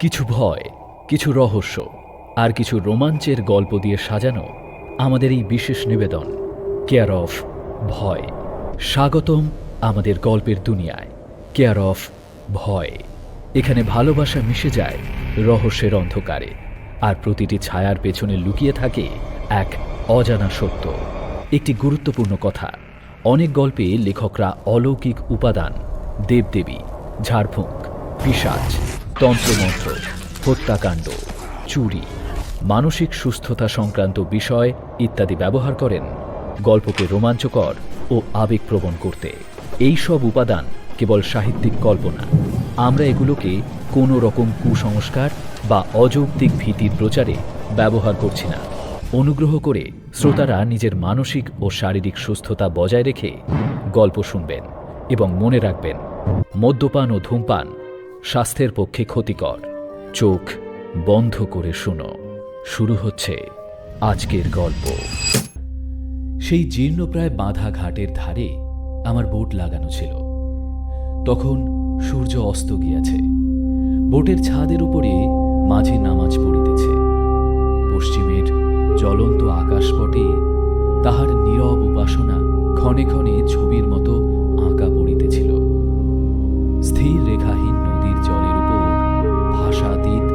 কিছু ভয়, কিছু রহস্য আর কিছু রোমাঞ্চের গল্প দিয়ে সাজানো আমাদের এই বিশেষ নিবেদন কেয়ার অফ ভয়। স্বাগতম আমাদের গল্পের দুনিয়ায় কেয়ার অফ ভয়। এখানে ভালোবাসা মিশে যায় রহস্যের অন্ধকারে, আর প্রতিটি ছায়ার পেছনে লুকিয়ে থাকে এক অজানা সত্য। একটি গুরুত্বপূর্ণ কথা, অনেক গল্পে লেখকরা অলৌকিক উপাদান, দেবদেবী, ঝাড়ফুঁক, পিশাচ, তন্ত্রমন্ত্র, হত্যাকাণ্ড, চুরি, মানসিক সুস্থতা সংক্রান্ত বিষয় ইত্যাদি ব্যবহার করেন গল্পকে রোমাঞ্চকর ও আবেগপ্রবণ করতে। এই সব উপাদান কেবল সাহিত্যিক কল্পনা। আমরা এগুলোকে কোনো রকম কুসংস্কার বা অযৌক্তিক ভীতির প্রচারে ব্যবহার করছি না। অনুগ্রহ করে শ্রোতারা নিজের মানসিক ও শারীরিক সুস্থতা বজায় রেখে গল্প শুনবেন এবং মনে রাখবেন, মদ্যপান ও ধূমপান স্বাস্থ্যের পক্ষে ক্ষতিকর। চোখ বন্ধ করে শুনো। শুরু হচ্ছে আজকের গল্প। সেই জীর্ণপ্রায় বাঁধা ঘাটের ধারে আমার বোট লাগানো ছিল। তখন সূর্য অস্ত গিয়াছে। বোটের ছাদের উপরে মাঝি নামাজ পড়িতেছে। পশ্চিমের জ্বলন্ত আকাশপটে তাহার নীরব উপাসনা ক্ষণে ক্ষণে ছবির মতো আঁকা পড়িতেছিল। স্থির রেখাহীন নদীর জলের উপর ভাষাতীত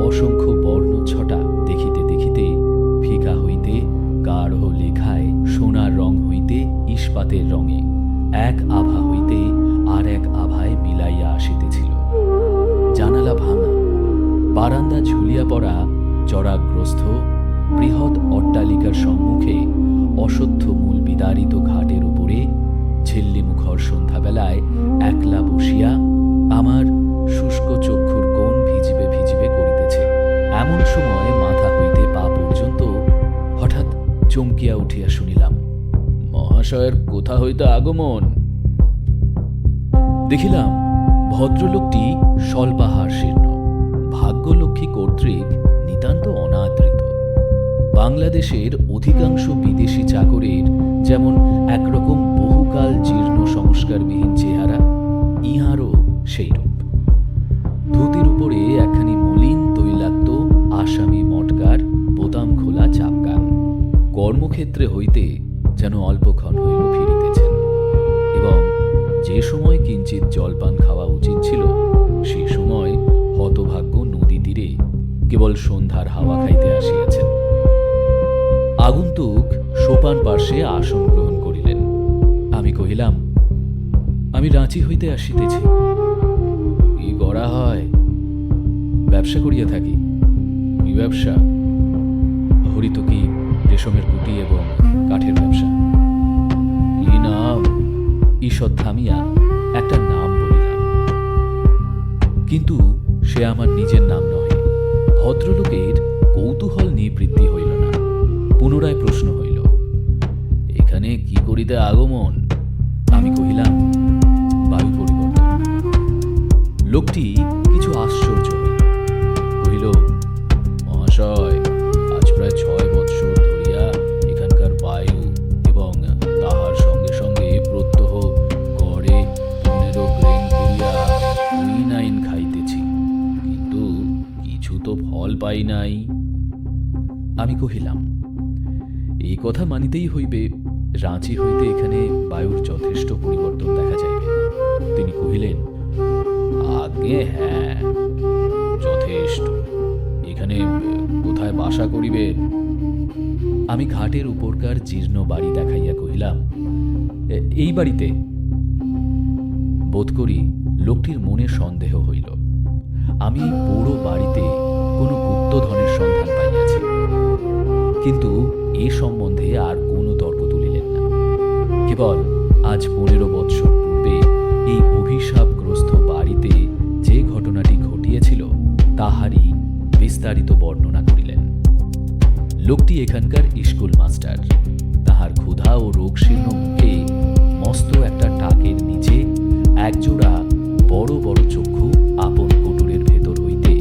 অসংখ্য বর্ণছটা দেখিতে দেখিতে ফিকা হইতে গাঢ় লেখায়, সোনার রং হইতে ইস্পাতের রঙে, এক আভা হইতে আর এক আভায় মিলাইয়া আসিতেছিল। জানালা ভাঙা, বারান্দা ঝুলিয়া পড়া জরাগ্রস্ত বৃহৎ অট্টালিকার সম্মুখে অশ্বত্থ মূল বিদারিত ঘাটের উপরে ঝিল্লিমুখর সন্ধ্যাবেলায় একলা বসিয়া আমার শুষ্ক চক্ষুর কোণ ভিজিবে ভিজিবে করিতেছে। এমন সময় মাথা হইতে পা পর্যন্ত হঠাৎ চমকিয়া উঠিয়া শুনিলাম, মহাশয়ের কোথা হইতে আগমন। দেখিলাম ভদ্রলোকটি স্বল্পাহার শীর্ণ, ভাগ্যলক্ষ্মী কর্তৃক নিতান্ত অনাদৃত। বাংলাদেশের অধিকাংশ বিদেশি চাকরের যেমন একরকম বহুকাল জীর্ণ সংস্কারবিহীন চেহারা, ইহারও সেইরূপ। ধুতির উপরে একখানি মলিন তৈলাক্ত আসামি মটকার বোতাম খোলা চাপকান। কর্মক্ষেত্রে হইতে যেন অল্পক্ষণ হইল ফিরিতেছেন, এবং যে সময় কিঞ্চিত জলপান খাওয়া উচিত ছিল সে সময় হতভাগ্য নদী তীরে কেবল সন্ধ্যার হাওয়া খাইতে আসিয়াছেন। আগন্তুক সোপান পার্শ্বে আসন গ্রহণ করিলেন। আমি কহিলাম, আমি রাঁচি হইতে আসিতেছি। কি করা হয়? ব্যবসা করিয়া থাকি। কি ব্যবসা? হরিতকি, রেশমের কুটি এবং কাঠের ব্যবসা। কি নাম? ঈষৎ থামিয়া একটা নাম বলিলাম, কিন্তু সে আমার নিজের নাম নহে। ভদ্রলোকের কৌতূহল নিবৃত্তি হইল না। পুনরায় প্রশ্ন হইল, এখানে কি করিতে আগমন? আমি কহিলাম, বায়ু পরিবর্তন। লোকটি কিছু আশ্চর্য হইল। কহিল, মহাশয়, আজ প্রায় 6 বৎসর ধরিয়া এখানকার বায়ু এবং তাহার সঙ্গে সঙ্গে প্রত্যহ গড়ে 15 গ্রেন করিয়া কুইনাইন খাইতেছি, কিন্তু কিছু তো ফল পাই নাই। আমি কহিলাম, এই কথা মানিতেই হইবে, রাঁচি হইতে এখানে বায়ুর যথেষ্ট পরিবর্তন দেখা যাইবে। তিনি কহিলেন, আগে হ্যাঁ, যথেষ্ট। এখানে কোথায় বাসা করিবেন? আমি ঘাটের উপরকার জীর্ণ বাড়ি দেখাইয়া কহিলাম, এই বাড়িতে। বোধ করি লোকটির মনে সন্দেহ হইল। আমি পুরো বাড়িতে কোনো গুপ্তধনের সন্ধান পাইয়াছি, কিন্তু এ সম্বন্ধে আর কোনো তর্ক তুলিলেন না। কেবল আজ 15 বৎসর পূর্বে এই অভিশাপগ্রস্ত বাড়িতে যে ঘটনাটি ঘটিয়েছিল তাহারই বিস্তারিত বর্ণনা করিলেন। লোকটি এখানকার স্কুল মাস্টার। তাহার ক্ষুধা ও রোগশীর্ণ মুখে মস্ত একটা টাকের নিচে একজোড়া বড় বড় চক্ষু আপন কোটরের ভেতর হইতে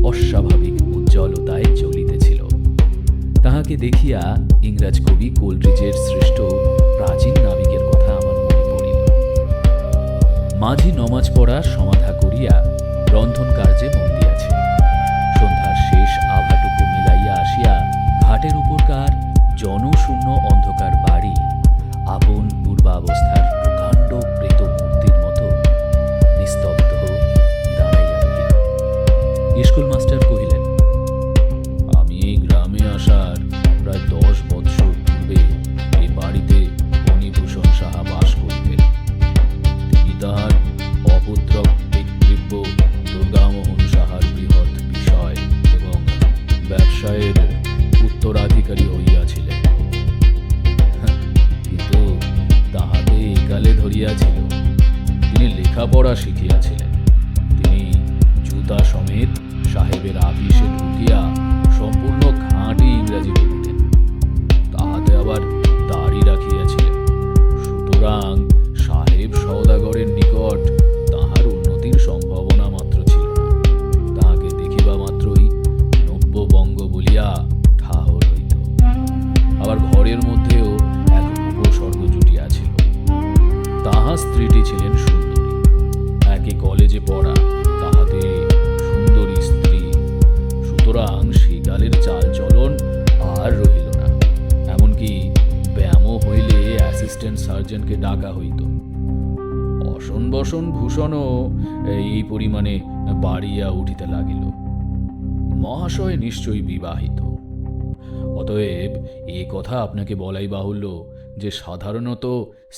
অস্বাভাবিক উজ্জ্বলতায় জ্বলিতেছিল। তাহাকে দেখিয়া ইংরাজ কবি কোলরিজের সৃষ্ট প্রাচীন নাবিকের কথা আমার মনে পড়িল। মাঝি নমাজ পড়া সমাধা করিয়া রন্ধন কার্যে মন দিয়াছে। অধিকারী হইয়াছিলেন, কিন্তু তাহাকে একালে ধরিয়াছিল। তিনি লেখাপড়া শিখিয়াছিলেন। তিনি জুতা সমেত সাহেবের আপিসে ঢুকিয়া সম্পূর্ণ খাঁটি ইংরাজি বলিতেন। তাহাতে আবার দাড়ি রাখিয়াছিলেন। সুতরাং সাহেব সওদাগরের নিকট তাহার উন্নতির সম্ভাবনা মাত্র ছিল না। তাহাকে দেখিবা মাত্রই নব্যবঙ্গ বলিয়া ঠাহর হইত। আবার ঘরের মধ্যেও এক উপসর্গ জুটিয়াছিল। তাহার স্ত্রীটি ছিলেন সুন্দরী, একই কলেজে পড়া, তাহাতে সুন্দরী স্ত্রী। সুতরাং সেকালের চালচলন আর রহিল না। এমনকি ব্যায়ামও হইলে অ্যাসিস্ট্যান্ট সার্জেন্টকে ডাকা হইত। অসন বসন ভূষণও এই পরিমাণে বাড়িয়া উঠিতে লাগিল। মহাশয় নিশ্চয়ই বিবাহিত। অতএব এ কথা আপনাকে বলাই বাহুল্য যে সাধারণত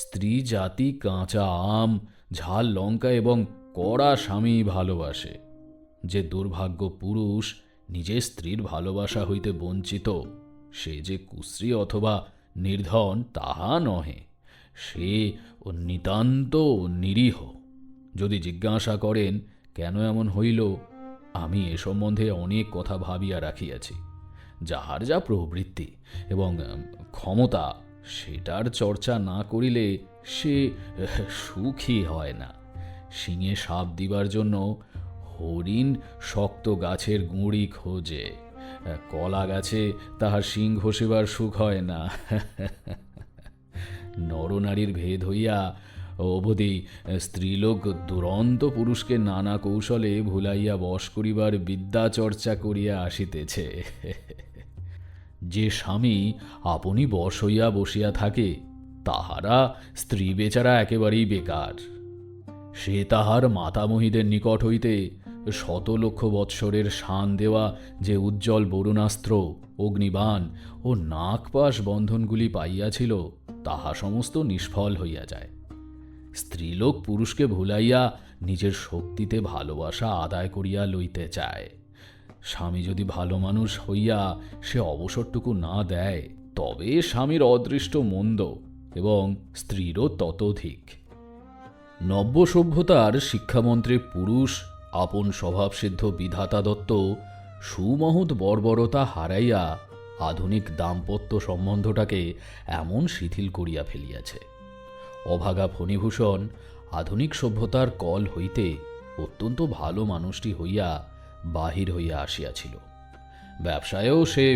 স্ত্রী জাতি কাঁচা আম, ঝাল লঙ্কা এবং কড়া স্বামী ভালোবাসে। যে দুর্ভাগ্য পুরুষ নিজের স্ত্রীর ভালোবাসা হইতে বঞ্চিত, সে যে কুশ্রী অথবা নির্ধন তাহা নহে, সে নিতান্ত নিরীহ। যদি জিজ্ঞাসা করেন কেন এমন হইল, আমি এ সম্বন্ধে অনেক কথা ভাবিয়া রাখিয়াছি। যাহার যা প্রবৃত্তি এবং ক্ষমতা, সেটার চর্চা না করিলে সে সুখী হয় না। শিঙে সাপ দিবার জন্য হরিণ শক্ত গাছের গুঁড়ি খোঁজে, কলা গাছে তাহার শিং ঘষিবার সুখ হয় না। নরনারীর ভেদ হইয়া অবধি স্ত্রীলোক দুরন্ত পুরুষকে নানা কৌশলে ভুলাইয়া বশ করিবার বিদ্যা চর্চা করিয়া আসিতেছে। যে স্বামী আপনি বশ হইয়া বসিয়া থাকে, তাহারা স্ত্রী বেচারা একেবারেই বেকার। সে তাহার মাতামহীদের নিকট হইতে শত লক্ষ বৎসরের শান দেওয়া যে উজ্জ্বল বরুণাস্ত্র, অগ্নিবাণ ও নাগপাশ বন্ধনগুলি পাইয়াছিল, তাহা সমস্ত নিষ্ফল হইয়া যায়। স্ত্রীলোক পুরুষকে ভুলাইয়া নিজের শক্তিতে ভালোবাসা আদায় করিয়া লইতে চায়। স্বামী যদি ভালো মানুষ হইয়া সে অবসরটুকু না দেয়, তবে স্বামীর অদৃষ্ট মন্দ এবং স্ত্রীরও ততোধিক। নব্য সভ্যতার শিক্ষামন্ত্রী পুরুষ আপন স্বভাবসিদ্ধ বিধাতা দত্ত সুমহৎ বর্বরতা হারাইয়া আধুনিক দাম্পত্য সম্বন্ধটাকে এমন শিথিল করিয়া ফেলিয়াছে। অভাগা ফণিভূষণ আধুনিক সভ্যতার কল হইতে অত্যন্ত ভালো মানুষটি হইয়া বাহির হইয়া আসিয়াছিল। ব্যবসায়েও সে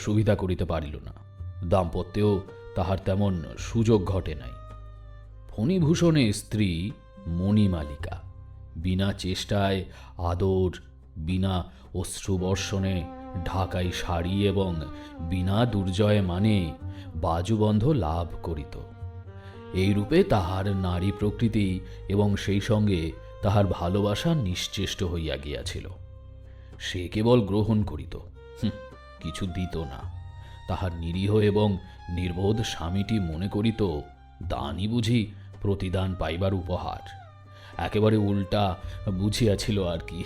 সুবিধা করিতে পারিল না, দাম্পত্যেও তাহার তেমন সুযোগ ঘটে নাই। ফণিভূষণের স্ত্রী মণিমালিকা বিনা চেষ্টায় আদর, বিনা অশ্রুবর্ষণে ঢাকাই শাড়ি এবং বিনা দুর্জয় মানে বাজুবন্ধ লাভ করিত। এইরূপে তাহার নারী প্রকৃতি এবং সেই সঙ্গে তাহার ভালোবাসা নিশ্চেষ্ট হইয়া গিয়াছিল। সে কেবল গ্রহণ করিত, কিছু দিত না। তাহার নিরীহ এবং নির্বোধ স্বামীটি মনে করিত দানই বুঝি প্রতিদান পাইবার উপহার। একেবারে উল্টা বুঝিয়াছিল আর কি।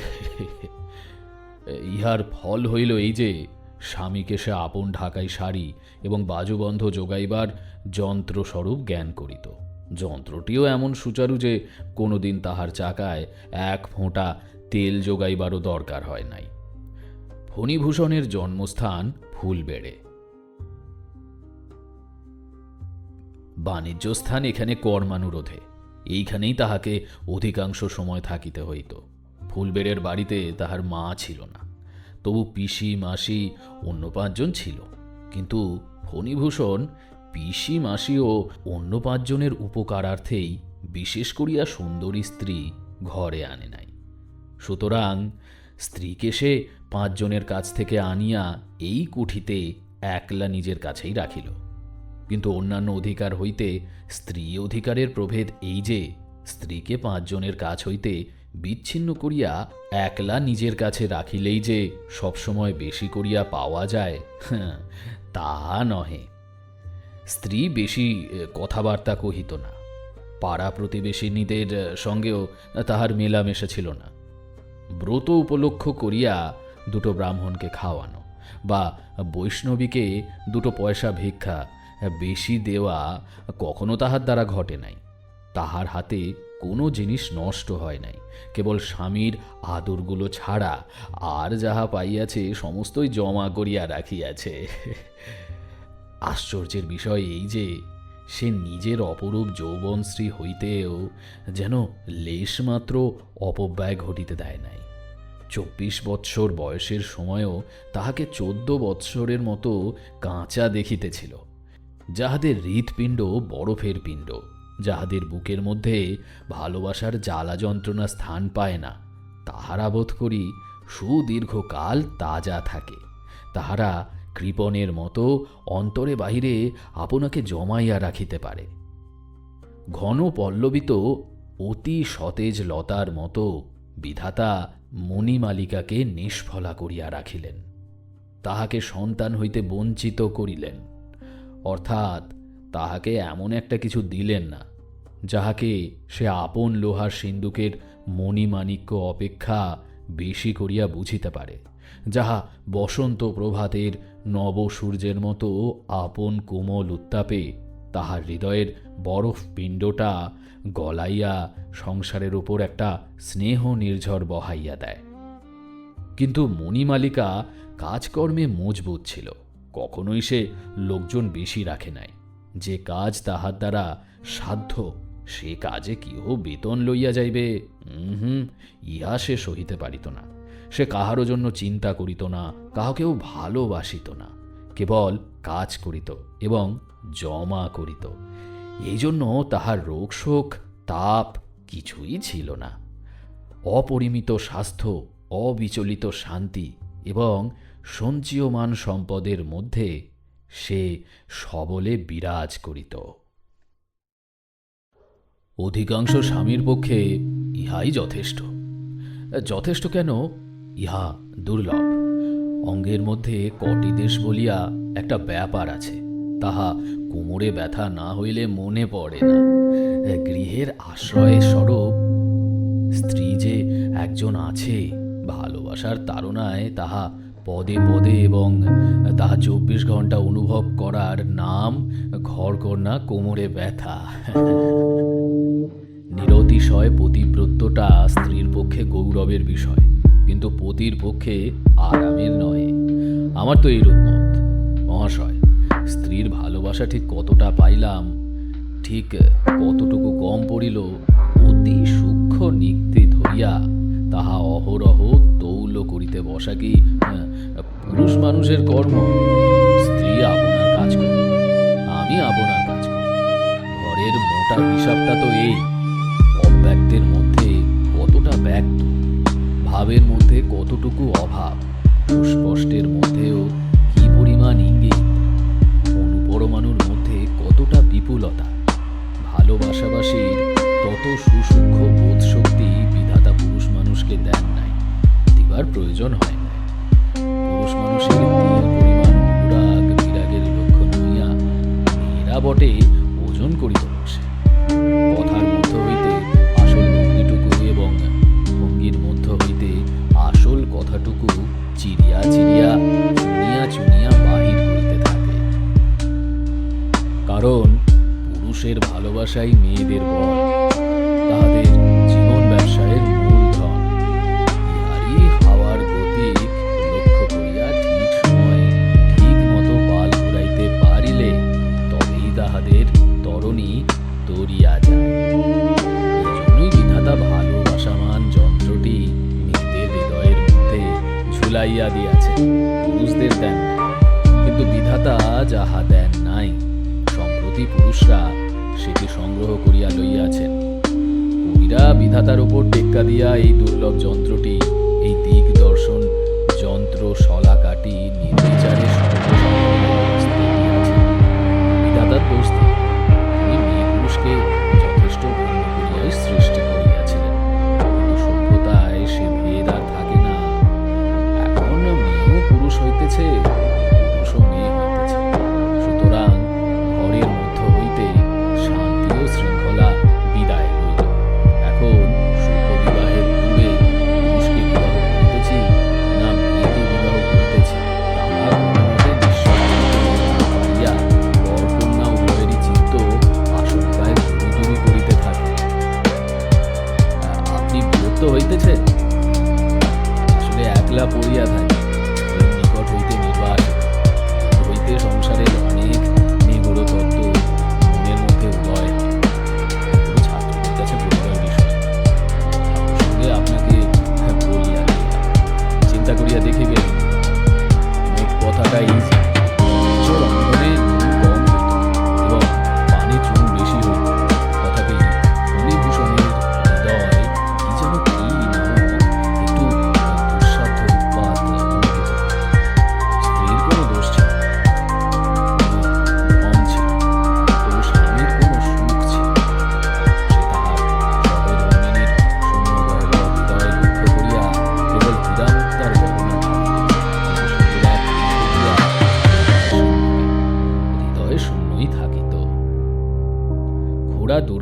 ইহার ফল হইল এই যে স্বামীকে সে আপন ঢাকাই শাড়ি এবং বাজুবন্ধ যোগাইবার যন্ত্রস্বরূপ জ্ঞান করিত। যন্ত্রটিও এমন সুচারু যে কোনোদিন তাহার চাকায় এক ফোঁটা তেল যোগাইবারও দরকার হয় নাই। ফণিভূষণের জন্মস্থান ফুলবেড়ে, বাণিজ্যস্থান এখানে কর্মানুরোধে। এইখানেই তাহাকে অধিকাংশ সময় থাকিতে হইত। ফুলবেড়ের বাড়িতে তাহার মা ছিল না, তবু পিসি, মাসি, অন্য 5 জন ছিল। কিন্তু ফণিভূষণ পিসি, মাসি ও অন্য 5 জনের উপকারার্থেই বিশেষ করিয়া সুন্দরী স্ত্রী ঘরে আনে নাই। সুতরাং স্ত্রীকে সে 5 জনের কাছ থেকে আনিয়া এই কুঠিতে একলা নিজের কাছেই রাখিল। কিন্তু অন্যান্য অধিকার হইতে স্ত্রী অধিকারের প্রভেদ এই যে স্ত্রীকে 5 জনের কাছ হইতে বিচ্ছিন্ন করিয়া একলা নিজের কাছে রাখিলেই যে সবসময় বেশি করিয়া পাওয়া যায়, তাহা নহে। স্ত্রী বেশি কথাবার্তা কহিত না। পাড়া প্রতিবেশিনীদের সঙ্গেও তাহার মেলামেশা ছিল না। ব্রত উপলক্ষ করিয়া 2 ব্রাহ্মণকে খাওয়ানো বা বৈষ্ণবীকে দুটো পয়সা ভিক্ষা বেশি দেওয়া কখনো তাহার দ্বারা ঘটে নাই। তাহার হাতে কোনো জিনিস নষ্ট হয় নাই, কেবল স্বামীর আদরগুলো ছাড়া আর যাহা পাইয়াছে সমস্তই জমা করিয়া রাখিয়াছে। আশ্চর্যের বিষয় এই যে সে নিজের অপরূপ যৌবনশ্রী হইতেও যেন লেশমাত্র অপব্যয় ঘটিতে দেয় নাই। 24 বৎসর বয়সের সময়ও তাহাকে 14 বৎসরের মতো কাঁচা দেখিতেছিল। যাহাদের হৃৎপিণ্ড বরফের পিণ্ড, যাহাদের বুকের মধ্যে ভালোবাসার জ্বালা যন্ত্রণা স্থান পায় না, তাহারা বোধ করি সুদীর্ঘকাল তাজা থাকে। তাহারা কৃপণের মতো অন্তরে বাহিরে আপনাকে জমাইয়া রাখিতে পারে। ঘন পল্লবিত অতি সতেজ লতার মতো বিধাতা মণিমালিকাকে নিষ্ফলা করিয়া রাখিলেন, তাহাকে সন্তান হইতে বঞ্চিত করিলেন। অর্থাৎ তাহাকে এমন একটা কিছু দিলেন না যাহাকে সে আপন লোহার সিন্দুকের মণিমাণিক্য অপেক্ষা বেশি করিয়া বুঝিতে পারে, যাহা বসন্ত প্রভাতের নব সূর্যের মতো আপন কোমল উত্তাপে তাহার হৃদয়ের বরফ পিণ্ডটা গলাইয়া সংসারের উপর একটা স্নেহ নির্ঝর বহাইয়া দেয়। কিন্তু মণিমালিকা কাজকর্মে মজবুত ছিল, কখনোই সে লোকজন বেশি রাখে নাই। যে কাজ তাহার দ্বারা সাধ্য সে কাজে কেহ বেতন লইয়া যাইবে, ইহা সে সহিতে পারিত না। সে কাহারও জন্য চিন্তা করিত না, কাহাকেও ভালোবাসিত না, কেবল কাজ করিত এবং জমা করিত। এই জন্য তাহার রোগ শোক তাপ কিছুই ছিল না। অপরিমিত স্বাস্থ্য, অবিচলিত শান্তি এবং সঞ্চীয়মান সম্পদের মধ্যে সে সবলে বিরাজ করিত। অধিকাংশ স্বামীর পক্ষে ইহাই যথেষ্ট। যথেষ্ট কেন, ইহা দুর্লভ। অঙ্গের মধ্যে কটিদেশ বলিয়া একটা ব্যাপার আছে, তাহা কোমরে ব্যথা না হইলে মনে পড়ে না। গৃহের আশ্রয় স্বরূপ স্ত্রী যে একজন আছে, ভালোবাসার তাড়নায় তাহা পদে পদে এবং তাহা 24 ঘন্টা অনুভব করার নাম ঘরকন্যা কোমরে ব্যথা। নিরতিশয় পতিব্রত্যটা স্ত্রীর পক্ষে গৌরবের বিষয়, কিন্তু পতির পক্ষে আরামের নয়। আমার তো এইরূপ মত। মহাশয়, স্ত্রীর ভালোবাসা ঠিক কতটা পাইলাম, ঠিক কতটুকু কম পড়িল, অতি সূক্ষ্ম নিক্তি ধরিয়া তাহা অহরহ তৌল করিতে বসা কি পুরুষ মানুষের কর্ম? স্ত্রী আপনার কাজ করে, আমি আপনার কাজ করি। ঘরের মোটা হিসাবটা তো এই, অব্যক্তের মধ্যে কতটা ব্যক্ত, ভাবের মধ্যে কতটুকু অভাব, সুস্পষ্টের মধ্যেও কি পরিমাণ ইঙ্গিত, অনুপরমাণুর মধ্যে কতটা বিপুলতা। ভালোবাসাবাসীর তত সুসূক্ষ্ম বোধ শক্তি বিধাতা পুরুষ মানুষকে দেন নাই, দিবার প্রয়োজন হয় না। পুরুষ মানুষের পরিমাণ অনুরাগ বিরাগের লক্ষণ হইয়া মেয়েরা বটে ওজন করিতে বসে। কথার মধ্য হইতে আসল ভঙ্গিটুকু এবং ভঙ্গির মধ্য হইতে আসল কথাটুকু চিরিয়া চিরিয়া চুনিয়া চুনিয়া বাহির করিতে থাকে। কারণ পুরুষের ভালোবাসাই মেয়েদের বল, তাহাদের জীবন ব্যবসায়ের মূলধন। ইহারই হাওয়ার গতি লক্ষ্য করিয়া ঠিক সময়ে ঠিক মতো পাল ঘুরাইতে পারিলে তবেই তাহাদের তরণী তরিয়া যায়। এজন্যই বিধাতা ভালোবাসামান যন্ত্রটি মেয়েদের হৃদয়ের মধ্যে ঝুলাইয়া দিয়াছে, পুরুষদের দেন নাই। কিন্তু বিধাতা যাহা দেন নাই, সম্প্রতি পুরুষরা সেটি সংগ্রহ করিয়া লইয়াছেন। কবিরা বিধাতার উপর টেক্কা দিয়া এই দুর্লভ যন্ত্রটি, এই দিক দর্শন যন্ত্র শলাকাটি নির্বিচারে বিধাতার দোষ দিন। তিনি মেয়ে পুরুষকে যথেষ্ট ভিন্ন করিয়াই সৃষ্টি করিয়াছিলেন, কিন্তু সভ্যতায় সে ভেদ আর থাকে না। এখন মেয়েও পুরুষ হইতেছে, পুরুষও মেয়ে হইতেছে। সুতরাং ঘরের মধ্য হইতে শান্তি ও শৃঙ্খলা বিদায় লইল। এখন শুভ বিবাহের পূর্বে পুরুষকে বিবাহ করিতেছি না মেয়েকে বিবাহ করিতেছি, তাহা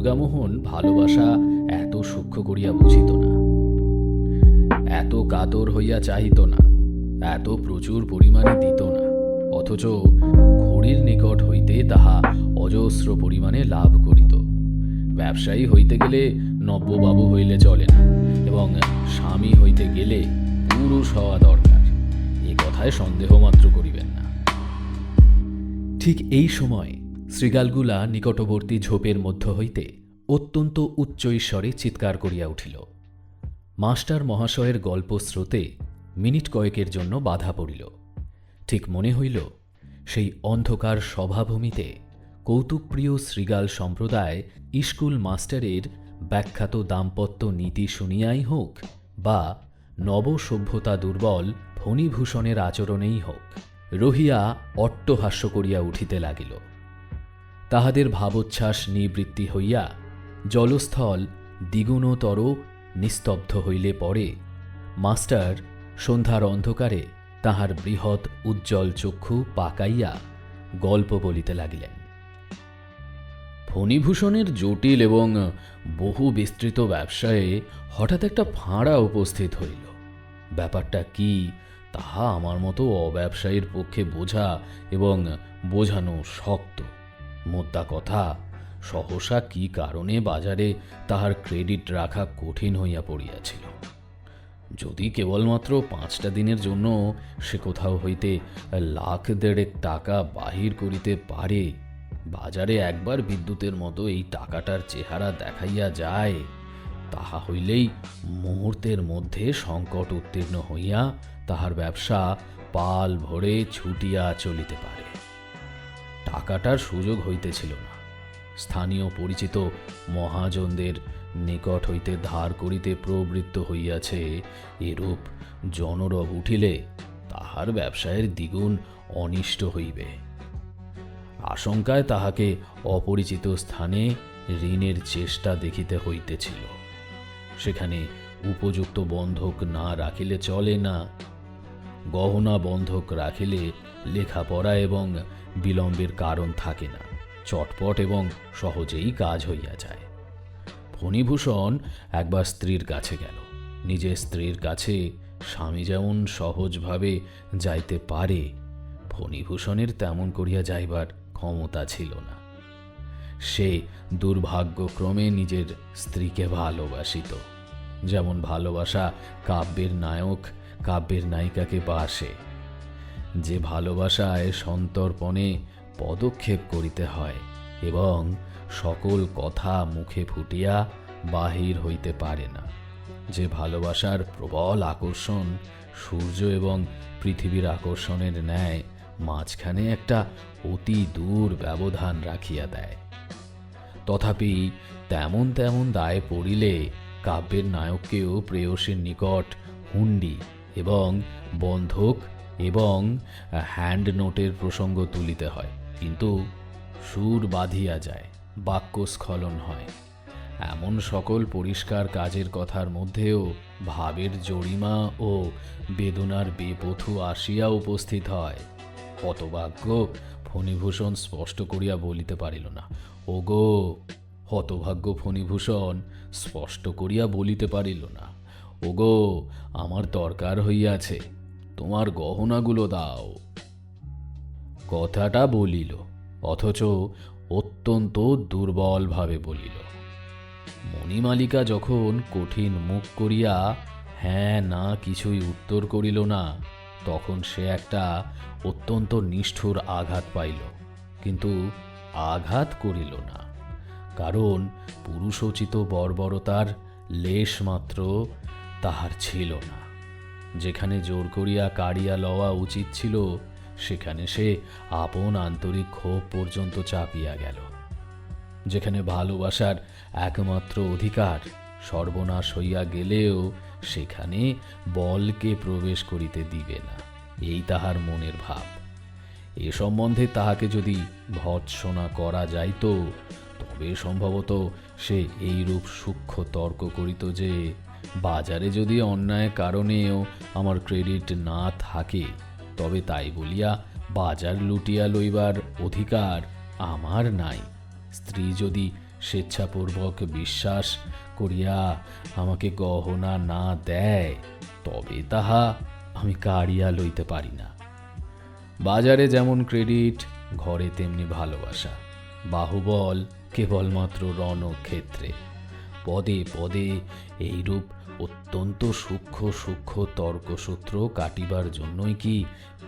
দুর্গামোহন ভালোবাসা এত সূক্ষ্ম করিয়া বুঝিত না, এত কাতর হইয়া চাহিত না, এত প্রচুর পরিমাণে দিত না, অথচ ঘড়ির নিকট হইতে তাহা অজস্র পরিমাণে লাভ করিত। ব্যবসায়ী হইতে গেলে নব্যবাবু হইলে চলে না, এবং স্বামী হইতে গেলে পুরুষ হওয়া দরকার, এ কথায় সন্দেহ মাত্র করিবেন না। ঠিক এই সময় শৃগালগুলা নিকটবর্তী ঝোপের মধ্য হইতে অত্যন্ত উচ্চ ঈশ্বরে চিৎকার করিয়া উঠিল। মাস্টার মহাশয়ের গল্প স্রোতে মিনিট কয়েকের জন্য বাধা পড়িল। ঠিক মনে হইল সেই অন্ধকার সভাভূমিতে কৌতুকপ্রিয় শৃগাল সম্প্রদায় স্কুল মাস্টারের ব্যাখ্যাত দাম্পত্য নীতি শুনিয়াই হোক বা নবসভ্যতা দুর্বল ফণীভূষণের আচরণেই হোক, রহিয়া অট্টহাস্য করিয়া উঠিতে লাগিল। তাহাদের ভাবোচ্ছ্বাস নিবৃত্তি হইয়া জলস্থল দ্বিগুণতর নিস্তব্ধ হইলে পরে মাস্টার সন্ধ্যার অন্ধকারে তাহার বৃহৎ উজ্জ্বল চক্ষু পাকাইয়া গল্প বলিতে লাগিলেন। ফণীভূষণের জটিল এবং বহু বিস্তৃত ব্যবসায়ে হঠাৎ একটা ফাঁড়া উপস্থিত হইল। ব্যাপারটা কি তাহা আমার মতো অব্যবসায়ীর পক্ষে বোঝা এবং বোঝানো শক্ত। মোদ্দা কথা, সহসা কি কারণে বাজারে তাহার ক্রেডিট রাখা কঠিন হইয়া পড়িয়াছিল। যদি কেবলমাত্র 5টা দিনের জন্য সে কোথাও হইতে 1,50,000 টাকা বাহির করিতে পারে, বাজারে একবার বিদ্যুতের মতো এই টাকাটার চেহারা দেখাইয়া যায়, তাহা হইলেই মুহূর্তের মধ্যে সংকট উত্তীর্ণ হইয়া তাহার ব্যবসা পাল ভরে ছুটিয়া চলিতে পারে। টাকাটার সুযোগ হইতেছিল না। স্থানীয় পরিচিত মহাজনদের নিকট হইতে ধার করিতে প্রবৃত্ত হইয়াছে, এরূপ জনরব উঠিলে তাহার ব্যবসায়ের দ্বিগুণ অনিষ্ট হইবে। আশঙ্কায় তাহাকে অপরিচিত স্থানে ঋণের চেষ্টা দেখিতে হইতেছিল। সেখানে উপযুক্ত বন্ধক না রাখিলে চলে না। গহনা বন্ধক রাখিলে লেখাপড়া এবং বিলম্বের কারণ থাকে না, চটপট এবং সহজেই কাজ হইয়া যায়। ফণীভূষণ একবার স্ত্রীর কাছে গেল। নিজের স্ত্রীর কাছে স্বামী যেমন সহজভাবে যাইতে পারে, ফণীভূষণের তেমন করিয়া যাইবার ক্ষমতা ছিল না। সে দুর্ভাগ্যক্রমে নিজের স্ত্রীকে ভালোবাসিত, যেমন ভালোবাসা কাব্যের নায়ক কাব্যের নায়িকাকে বাসে। যে ভালোবাসায় সন্তর্পণে পদক্ষেপ করিতে হয় এবং সকল কথা মুখে ফুটিয়া বাহির হইতে পারে না, যে ভালোবাসার প্রবল আকর্ষণ সূর্য এবং পৃথিবীর আকর্ষণের ন্যায় মাঝখানে একটা অতি দূর ব্যবধান রাখিয়া দেয়। তথাপি তেমন তেমন দায় পড়িলে কাব্যের নায়ককেও প্রেয়সীর নিকট হুন্ডি এবং বন্ধক এবং হ্যান্ড নোটের প্রসঙ্গ তুলিতে হয়, কিন্তু সুর বাঁধিয়া যায়, বাক্যস্খলন হয়। এমন সকল পরিষ্কার কাজের কথার মধ্যেও ভাবের জরিমা ও বেদনার বেপথু আসিয়া উপস্থিত হয়। হতভাগ্য ফণীভূষণ স্পষ্ট করিয়া বলিতে পারিল না। ওগো, হতভাগ্য ফণীভূষণ স্পষ্ট করিয়া বলিতে পারিল না, ওগো, আমার দরকার হইয়াছে, তোমার গহনাগুলো দাও। কথাটা বলিল, অথচ অত্যন্ত দুর্বলভাবে বলিল। মণিমালিকা যখন কঠিন মুখ করিয়া হ্যাঁ না কিছুই উত্তর করিল না, তখন সে একটা অত্যন্ত নিষ্ঠুর আঘাত পাইল, কিন্তু আঘাত করিল না, কারণ পুরুষোচিত বর্বরতার লেশ মাত্র তাহার ছিল না। যেখানে জোর করিয়া কাড়িয়া লওয়া উচিত ছিল, সেখানে সে আপন আন্তরিক ক্ষোভ পর্যন্ত চাপিয়া গেল। যেখানে ভালোবাসার একমাত্র অধিকার সর্বনাশ হইয়া গেলেও সেখানে বলকে প্রবেশ করিতে দিবে না, এই তাহার মনের ভাব। এ সম্বন্ধে তাহাকে যদি ভৎসনা করা যাইত, তবে সম্ভবত সে এইরূপ সূক্ষ্ম তর্ক করিত যে বাজারে যদি অন্যায় কারণেও আমার ক্রেডিট না থাকে, তবে তাই বলিয়া বাজার লুটিয়া লইবার অধিকার আমার নাই। স্ত্রী যদি স্বেচ্ছাপূর্বক বিশ্বাস করিয়া আমাকে গহনা না দেয়, তবে তাহা আমি কাড়িয়া লইতে পারি না। বাজারে যেমন ক্রেডিট, ঘরে তেমনি ভালোবাসা। বাহুবল কেবলমাত্র রণক্ষেত্রে। পদে পদে এইরূপ অত্যন্ত সূক্ষ্ম সূক্ষ্ম তর্কসূত্র কাটিবার জন্যই কি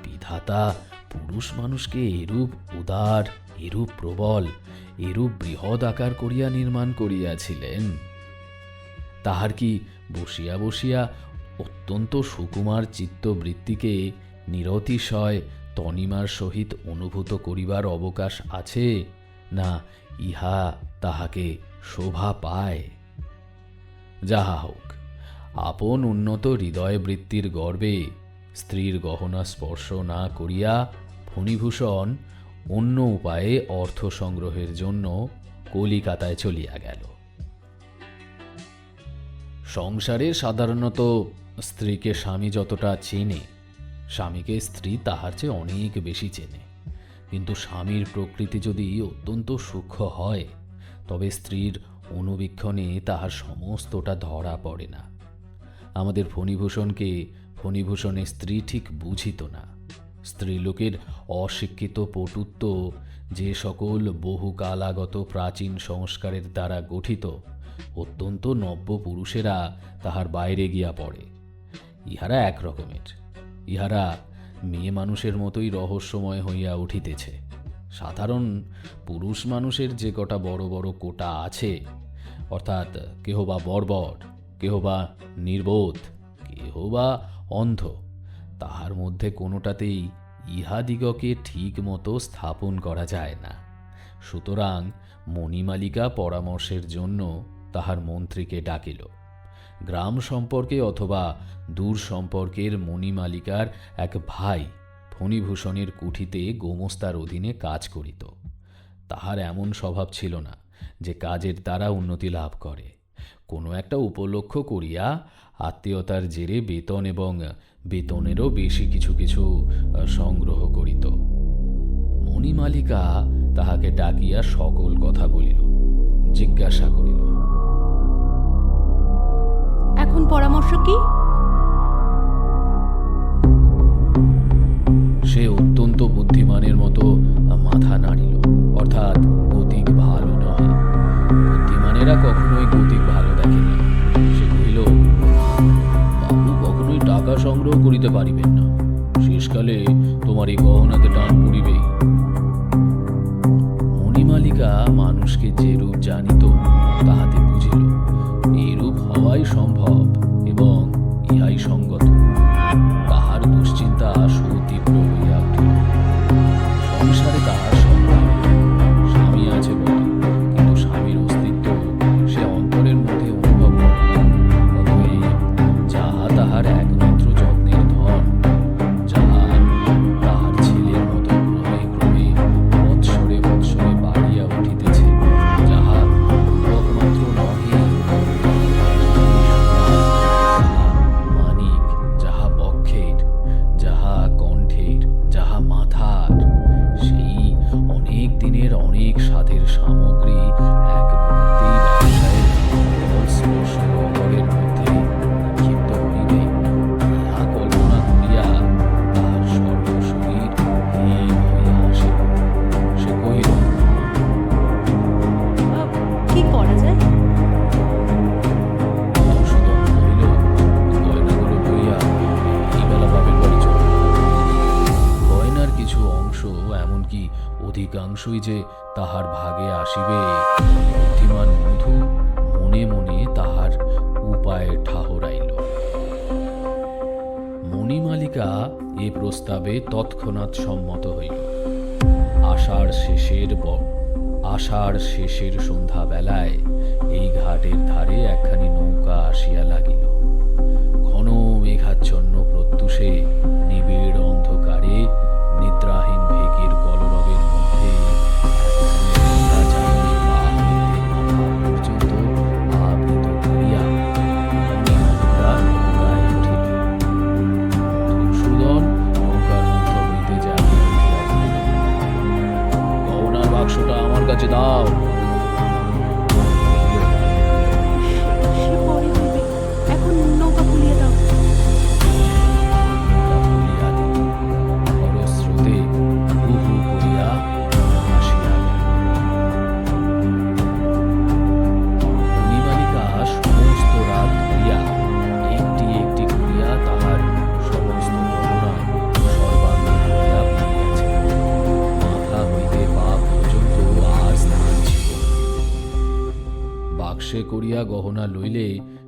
বিধাতা পুরুষ মানুষকে এরূপ উদার, এরূপ প্রবল, এরূপ বৃহৎ আকার করিয়া নির্মাণ করিয়াছিলেন? তাহার কি বসিয়া বসিয়া অত্যন্ত সুকুমার চিত্তবৃত্তিকে নিরতিশয় তনিমার সহিত অনুভূত করিবার অবকাশ আছে, না ইহা তাহাকে শোভা পায়? যাহা হোক, আপন উন্নত হৃদয়বৃত্তির গর্বে স্ত্রীর গহনা স্পর্শ না করিয়া ফণিভূষণ অন্য উপায়ে অর্থ সংগ্রহের জন্য কলিকাতায় চলিয়া গেল। সংসারে সাধারণত স্ত্রীকে স্বামী যতটা চেনে, স্বামীকে স্ত্রী তাহার চেয়ে অনেক বেশি চেনে। কিন্তু স্বামীর প্রকৃতি যদি অত্যন্ত সূক্ষ্ম হয়, তবে স্ত্রীর অনুবীক্ষণে তাহার সমস্তটা ধরা পড়ে না। আমাদের ফণিভূষণকে ফণিভূষণের স্ত্রী ঠিক বুঝিত না। স্ত্রীলোকের অশিক্ষিত পটুত্ব যে সকল বহুকালাগত প্রাচীন সংস্কারের দ্বারা গঠিত, অত্যন্ত নব্য পুরুষেরা তাহার বাইরে গিয়া পড়ে। ইহারা এক রকমের, ইহারা মেয়ে মানুষের মতোই রহস্যময় হইয়া উঠিতেছে। সাধারণ পুরুষ মানুষের যে কটা বড় বড় কোটা আছে, অর্থাৎ কেহ বা বর্বর, কেহ বা নির্বোধ, কেহ বা অন্ধ, তাহার মধ্যে কোনোটাতেই ইহাদিগকে ঠিক মতো স্থাপন করা যায় না। সুতরাং মণিমালিকা পরামর্শের জন্য তাহার মন্ত্রীকে ডাকিল। গ্রাম সম্পর্কে অথবা দূর সম্পর্কের মণিমালিকার এক ভাই ফণিভূষণের কুঠিতে গোমস্তার অধীনে কাজ করিত। তাহার এমন স্বভাব ছিল না যে কাজের দ্বারা উন্নতি লাভ করে। কোনো একটা উপলক্ষ করিয়া আত্মীয়তার জেরে বেতন এবং বেতনেরও বেশি কিছু কিছু সংগ্রহ করিত। মণিমালিকা তাহাকে ডাকিয়া সকল কথা বলিল, জিজ্ঞাসা করিল, এখন পরামর্শ কি? সে অত্যন্ত বুদ্ধিমানের মতো মাথা নাড়িল, অর্থাৎ গতিক ভালো নয়। বুদ্ধিমানেরা কখনোই গতিক ভালো দেখে না। সে কহিল, বাবু কখনোই টাকা সংগ্রহ করিতে পারিবেন না। শেষকালে তোমার এই গহনাতে টান পড়িবেই। মণিমালিকা মানুষকে যেরূপ জানিত তাহাতে বুঝিল এইরূপ হওয়াই সম্ভব এবং ইহাই সঙ্গত। তাহার দুশ্চিন্তা সুতীব্র হইয়া উঠিল। সংসারে তাহার সন্তান, স্বামী আছে বটে, কিন্তু স্বামীর অস্তিত্ব সে অন্তরের মধ্যে অনুভব করে না। অতএব যাহা তাহার একমাত্র যত্নের ধন, যাহা তাহার ছেলের মতো ক্রমে ক্রমে বৎসরে বৎসরে বাড়িয়া উঠিতেছে, যাহা একমাত্র নহে, মানিক, যাহা বক্ষের, যাহা কণ্ঠের, যাহা মাথার, সেই অনেক দিনের অনেক সাধের সামগ্রী এক মুহূর্তেই ব্যবসায়ের কেবল স্পর্শ গহ্বরের মধ্যে নিক্ষিপ্ত হইবে, ইহা কল্পনা করিয়া তাহার সর্বশরীর হীন হইয়া আসিল। সে কহিল, কি করা যায়? মধুসূদন কহিল, গয়নাগুলো লইয়া এই বেলা বাপের বাড়ি চল। গয়নার কিছু অংশ, এমনকি অধিকাংশই যে তাহার ভাগে আসিবে, বুদ্ধিমান মধু মনে মনে তাহার উপায়ে ঠাহরাইল। মণিমালিকা এ প্রস্তাবে তৎক্ষণাৎ সম্মত হইল। আষাঢ় শেষের সন্ধ্যাবেলায় এই ঘাটের ধারে একখানি নৌকা আসিয়া লাগিল। ঘন মেঘাচ্ছন্ন প্রত্যুষে নিবিড় অন্ধকারে নিদ্রাহীন ভেকির কলরবের মধ্যে পর্যন্ত আবৃত করিয়া মণিমালিকা নৌকায় উঠিল। মধুসূদন নৌকার মধ্য হইতে জাগিয়া উঠিয়া বলিল, গহনার বাক্সটা আমার কাছে দাও। করিয়া গহনা লইলে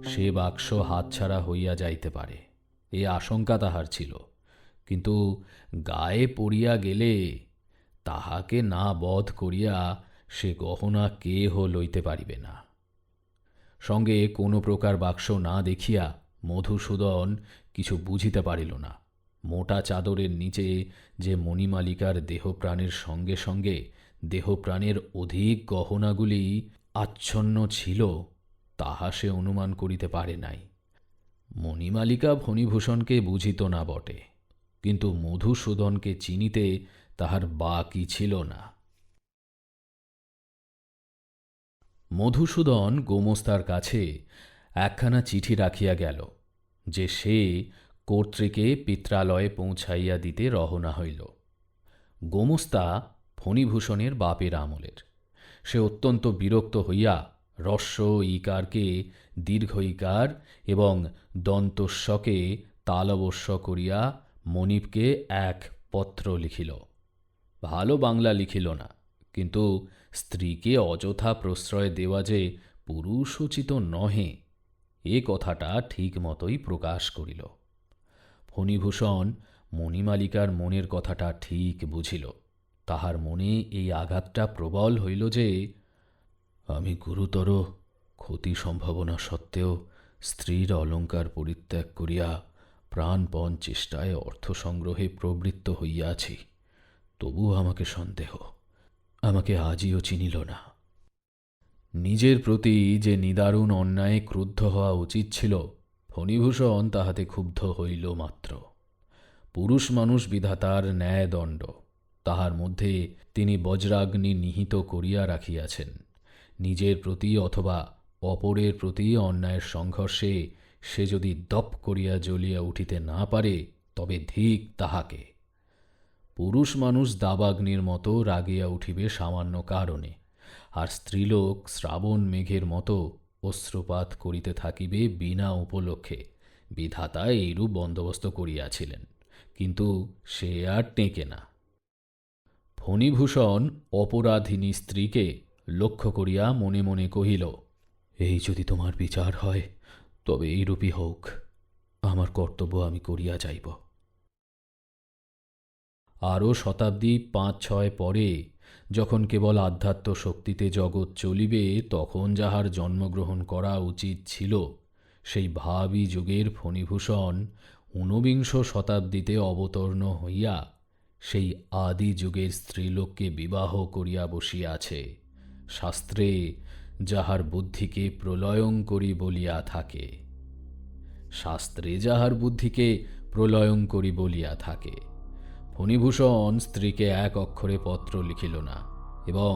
সে বাক্স হাতছাড়া হইয়া যাইতে পারে, এই আশঙ্কা তাহার ছিল। কিন্তু গায়ে পড়িয়া গেলে তাহাকে না বধ করিয়া সে গহনা কেহ লইতে পারিবে না। সঙ্গে কোনো প্রকার বাক্স না দেখিয়া মধুসূদন কিছু বুঝিতে পারিল না। মোটা চাদরের নিচে যে মণিমালিকার দেহপ্রাণের সঙ্গে সঙ্গে দেহপ্রাণের অধিক গহনাগুলি আচ্ছন্ন ছিল, তাহা সে অনুমান করিতে পারে নাই। মণিমালিকা ফণিভূষণকে বুঝিত না বটে, কিন্তু মধুসূদনকে চিনিতে তাহার বাকি ছিল না। মধুসূদন গোমস্তার কাছে একখানা চিঠি রাখিয়া গেল, যে সে কর্ত্রীকে পিত্রালয়ে পৌঁছাইয়া দিতে রওনা হইল। গোমস্তা ফণিভূষণের বাপের আমলের। সে অত্যন্ত বিরক্ত হইয়া হ্রস্ব ইকারকে দীর্ঘ ইকার এবং দন্তস্বকে তালবস্য করিয়া মনিবকে এক পত্র লিখিল। ভালো বাংলা লিখিল না, কিন্তু স্ত্রীকে অযথা প্রশ্রয় দেওয়া যে পুরুষোচিত নহে, এ কথাটা ঠিক মতোই প্রকাশ করিল। ফণিভূষণ মণিমালিকার মনের কথাটা ঠিক বুঝিল। তাহার মনে এই আঘাতটা প্রবল হইল যে, আমি গুরুতর ক্ষতি সম্ভাবনা সত্ত্বেও স্ত্রীর অলঙ্কার পরিত্যাগ করিয়া প্রাণপণ চেষ্টায় অর্থ সংগ্রহে প্রবৃত্ত হইয়াছি, তবু আমাকে সন্দেহ, আমাকে আজিও চিনিল না। নিজের প্রতি যে নিদারুণ অন্যায় ক্রুদ্ধ হওয়া উচিত ছিল, ফণিভূষণ তাহাতে ক্ষুব্ধ হইল মাত্র। পুরুষ মানুষ বিধাতার ন্যায়দণ্ড, তাহার মধ্যে তিনি বজ্রাগ্নি নিহিত করিয়া রাখিয়াছেন। নিজের প্রতি অথবা অপরের প্রতি অন্যায়ের সংঘর্ষে সে যদি দপ করিয়া জ্বলিয়া উঠিতে না পারে, তবে ধিক তাহাকে। পুরুষ মানুষ দাবাগ্নির মতো রাগিয়া উঠিবে সামান্য কারণে, আর স্ত্রীলোক শ্রাবণ মেঘের মতো অশ্রুপাত করিতে থাকিবে বিনা উপলক্ষে। বিধাতা এইরূপ বন্দোবস্ত করিয়াছিলেন, কিন্তু সে আর টেঁকে না। ফণিভূষণ অপরাধিনী স্ত্রীকে লক্ষ্য করিয়া মনে মনে কহিল, এই যদি তোমার বিচার হয়, তবে এইরূপই হোক, আমার কর্তব্য আমি করিয়া যাইব। আরও শতাব্দী ৫-৬ পরে যখন কেবল আধ্যাত্ম শক্তিতে জগৎ চলিবে, তখন যাহার জন্মগ্রহণ করা উচিত ছিল, সেই ভাবী যুগের ফণিভূষণ ১৯ শতাব্দীতে অবতর্ণ হইয়া সেই আদি যুগের স্ত্রীলোককে বিবাহ করিয়া বসিয়াছে। শাস্ত্রে যাহার বুদ্ধিকে প্রলয়ঙ্করী বলিয়া থাকে, শাস্ত্রে যাহার বুদ্ধিকে প্রলয়ঙ্করী বলিয়া থাকে। ফণিভূষণ স্ত্রীকে এক অক্ষরে পত্র লিখিল না, এবং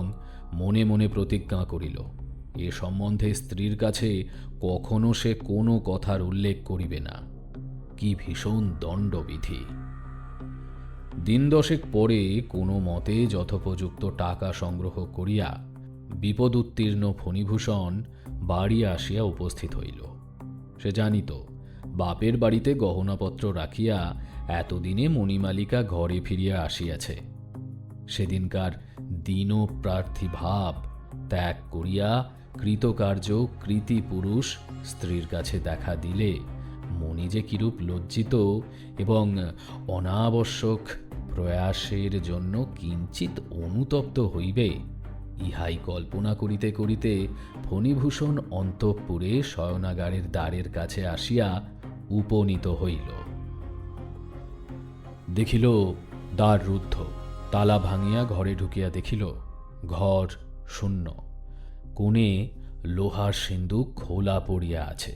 মনে মনে প্রতিজ্ঞা করিল, এ সম্বন্ধে স্ত্রীর কাছে কখনো সে কোনো কথার উল্লেখ করিবে না। কি ভীষণ দণ্ডবিধি! দিন দশেক পরে কোনো মতে যথোপযুক্ত টাকা সংগ্রহ করিয়া বিপদ উত্তীর্ণ ফণিভূষণ বাড়ি আসিয়া উপস্থিত হইল। সে জানিত বাপের বাড়িতে গহনাপত্র রাখিয়া এতদিনে মণিমালিকা ঘরে ফিরিয়া আসিয়াছে। সেদিনকার দীনপ্রার্থী ভাব ত্যাগ করিয়া কৃতকার্য কৃতি পুরুষ স্ত্রীর কাছে দেখা দিলে মণি যে কিরূপ লজ্জিত এবং অনাবশ্যক প্রয়াসের জন্য কিঞ্চিত অনুতপ্ত হইবে, ইহাই কল্পনা করিতে করিতে ফণিভূষণ অন্তঃপুরে শয়নাগারের দ্বারের কাছে আসিয়া উপনীত হইল। দেখিল দ্বার রুদ্ধ। তালা ভাঙিয়া ঘরে ঢুকিয়া দেখিল ঘর শূন্য। কোণে লোহার সিন্দুক খোলা পড়িয়া আছে,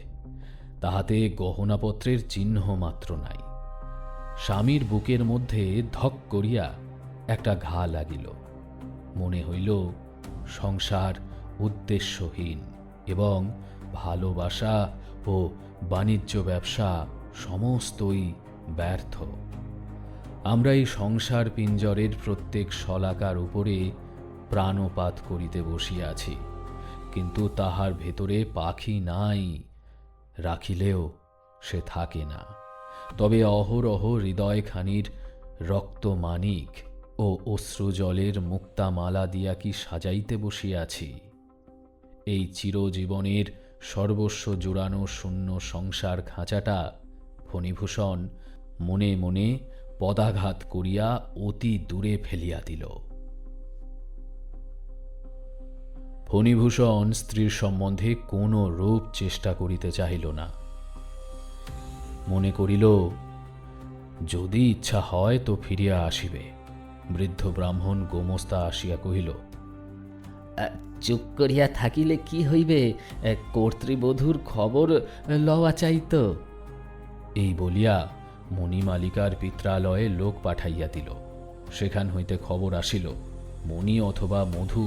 তাহাতে গহনাপত্রের চিহ্ন মাত্র নাই। স্বামীর বুকের মধ্যে ধক করিয়া একটা ঘা লাগিল। মনে হইল সংসার উদ্দেশ্যহীন এবং ভালোবাসা ও বাণিজ্য ব্যবসা সমস্তই ব্যর্থ। আমরা এই সংসার পিঞ্জরের প্রত্যেক শলাকার উপরে প্রাণপাত করিতে বসিয়াছি, কিন্তু তাহার ভেতরে পাখি নাই, রাখিলেও সে থাকে না। তবে অহরহ হৃদয়খানির রক্তমানিক ও অশ্রুজলের মুক্তামালা দিয়া কি সাজাইতে বসিয়াছি। এই চিরজীবনের সর্বস্ব জুড়ানো শূন্য সংসার খাঁচাটা ফণিভূষণ মনে মনে পদাঘাত করিয়া অতি দূরে ফেলিয়া দিল। ফণিভূষণ স্ত্রীর সম্বন্ধে কোনো রূপ চেষ্টা করিতে চাহিল না। মনে করিল, যদি ইচ্ছা হয় তো ফিরিয়া আসিবে। বৃদ্ধ ব্রাহ্মণ গোমস্তা আসিয়া কহিল, চুপ করিয়া থাকিলে কি হইবে? কর্তৃবধূর খবর লওয়া চাইত। এই বলিয়া মণিমালিকার পিত্রালয়ে লোক পাঠাইয়া দিল। সেখান হইতে খবর আসিল, মণি অথবা মধু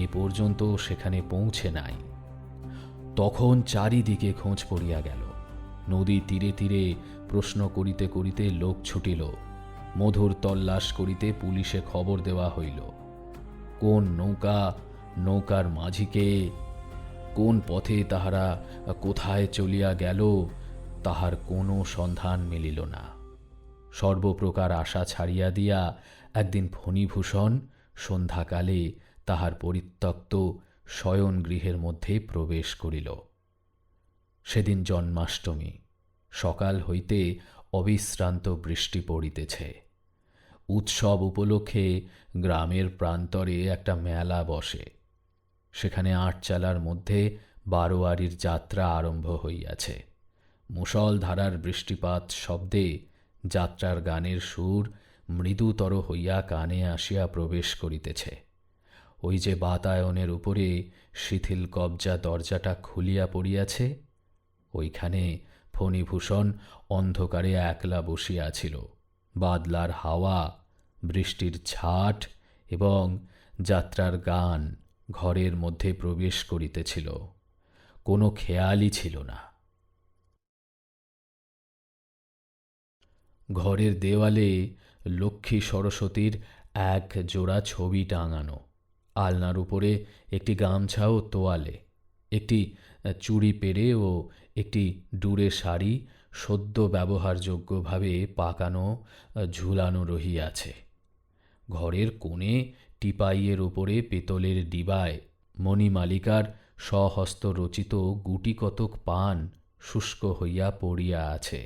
এ পর্যন্ত সেখানে পৌঁছে নাই। তখন চারিদিকে খোঁজ পড়িয়া গেল। নদী তীরে তীরে প্রশ্ন করিতে করিতে লোক ছুটিল। মধুর তল্লাশ করিতে পুলিশে খবর দেওয়া হইল। কোন নৌকা, নৌকার মাঝিকে, কোন পথে তাহারা কোথায় চলিয়া গেল, তাহার কোনো সন্ধান মিলিল না। সর্বপ্রকার আশা ছাড়িয়া দিয়া একদিন ফণিভূষণ সন্ধ্যাকালে তাহার পরিত্যক্ত শয়ন গৃহের মধ্যে প্রবেশ করিল। সেদিন জন্মাষ্টমী। সকাল হইতে অবিশ্রান্ত বৃষ্টি পড়িতেছে। উৎসব উপলক্ষে গ্রামের প্রান্তরে একটা মেলা বসে। সেখানে আটচালার মধ্যে বারোয়ারির যাত্রা আরম্ভ হইয়াছে। মুষলধারার বৃষ্টিপাত শব্দে যাত্রার গানের সুর মৃদুতর হইয়া কানে আসিয়া প্রবেশ করিতেছে। ওই যে বাতায়নের উপরে শিথিল কবজা দরজাটা খুলিয়া পড়িয়াছে, ওইখানে ফণিভূষণ অন্ধকারে একলা বসিয়াছিল। বাদলার হাওয়া, বৃষ্টির ছাট এবং যাত্রার গান ঘরের মধ্যে প্রবেশ করিতেছিল। কোনো খেয়ালই ছিল না। ঘরের দেওয়ালে লক্ষ্মী সরস্বতীর এক জোড়া ছবি টাঙানো। আলনার উপরে একটি গামছা ও তোয়ালে, একটি চুড়ি পেরে ও একটি ডুরে শাড়ি সদ্য ব্যবহারযোগ্যভাবে পাকানো ঝুলানো রহিয়াছে। ঘরের কোণে টিপাইয়ের উপরে পেতলের ডিবায় মণিমালিকার স্বহস্ত রচিত গুটিকতক পান শুষ্ক হইয়া পড়িয়া আছে।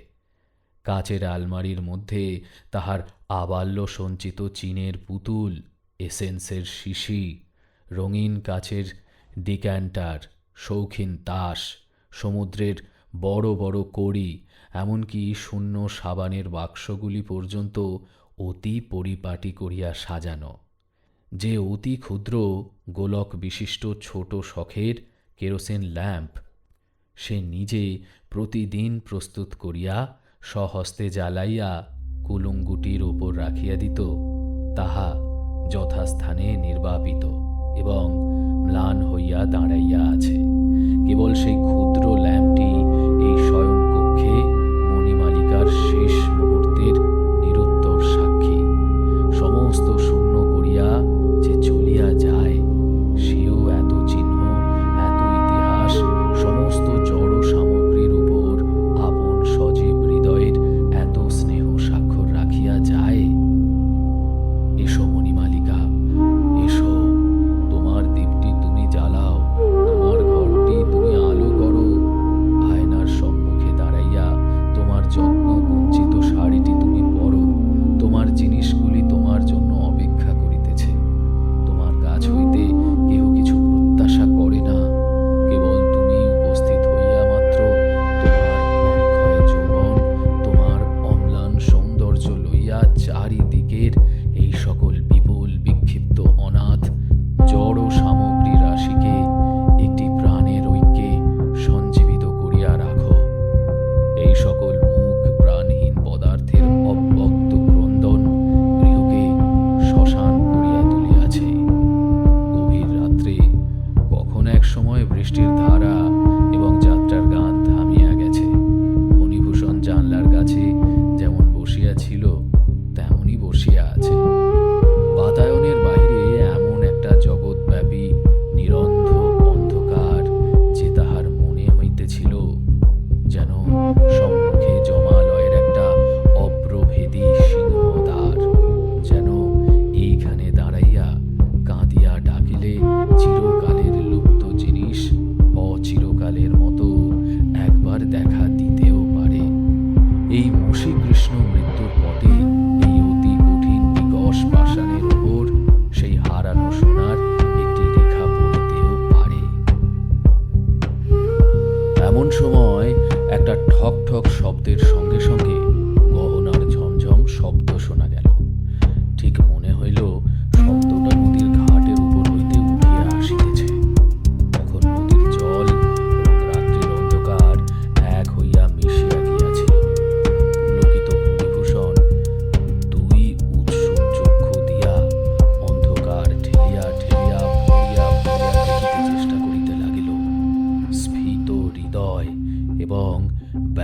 কাচের আলমারির মধ্যে তাহার আবাল্য সঞ্চিত চীনের পুতুল, এসেন্সের শিশি, রঙিন কাচের ডিক্যান্টার, শৌখিন তাস, সমুদ্রের বড় বড় কড়ি, এমনকি শূন্য সাবানের বাক্সগুলি পর্যন্ত অতি পরিপাটি করিয়া সাজানো। যে অতি ক্ষুদ্র গোলক বিশিষ্ট ছোট শখের কেরোসিন ল্যাম্প সে নিজে প্রতিদিন প্রস্তুত করিয়া স্বহস্তে জ্বালাইয়া কুলুঙ্গুটির ওপর রাখিয়া দিত, তাহা যথাস্থানে নির্বাপিত এবং ম্লান হইয়া দাঁড়াইয়া আছে। কেবল সেই ক্ষুদ্র ল্যাম্পটি এই শয়নকক্ষে মণিমালিকার শেষ মুহূর্তের নিরুত্তর সাক্ষী। সমস্ত শূন্য করিয়া যে চলিয়া যায়, সেও এত চিহ্ন, এত ইতিহাস, সমস্ত জড় সামগ্রীর উপর আপন সজীব হৃদয়ের এত স্নেহ স্বাক্ষর রাখিয়া যায়। এসো মণিমালিকা, এসো, তোমার দীপটি তুমি জ্বালাও, তোমার ঘরটি তুমি আলো করো,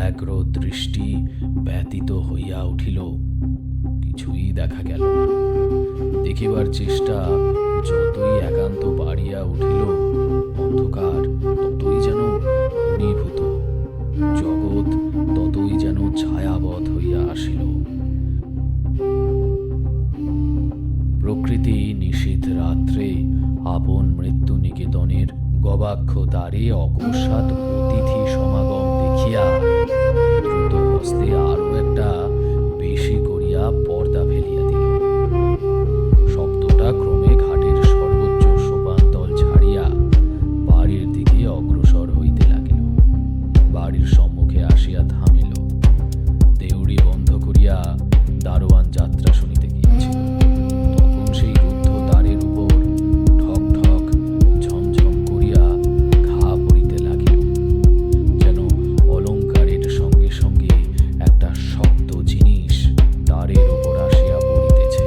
ব্যগ্র দৃষ্টি ব্যতীত হইয়া উঠিল। কিছুই দেখা গেল না। দেখিবার চেষ্টা যতই একান্ত বাড়িয়া উঠিল, অন্ধকার ততই যেন ঘনীভূত, জগৎ ততই যেন ছায়াবৎ হইয়া আসিল। প্রকৃতি নিশীথ রাত্রে আপন মৃত্যু নিকেতনের গবাক্ষ দ্বারে অকস্মাৎ অতিথি সমাগম দেখিয়া দ্রুত হস্তে আরো একটা বেশি করিয়া পর্দা ফেলিয়া দিল। শব্দটা ক্রমে ঘাটের সর্বোচ্চ সোপানতল ছাড়িয়া বাড়ির দিকে অগ্রসর হইতে লাগিল। বাড়ির সম্মুখে আসিয়া থামিল। দেউড়ি বন্ধ করিয়া দারোয়ান যাত্রা শুনিতে গিয়েছিল। তখন সেই রুদ্ধ দ্বারের উপর ঠক ঠক ঝমঝম করিয়া ঘা পড়িতে লাগিল, যেন অলংকারের সঙ্গে সঙ্গে একটা শক্ত জিনিস দ্বারের উপর আসিয়া পড়িতেছে।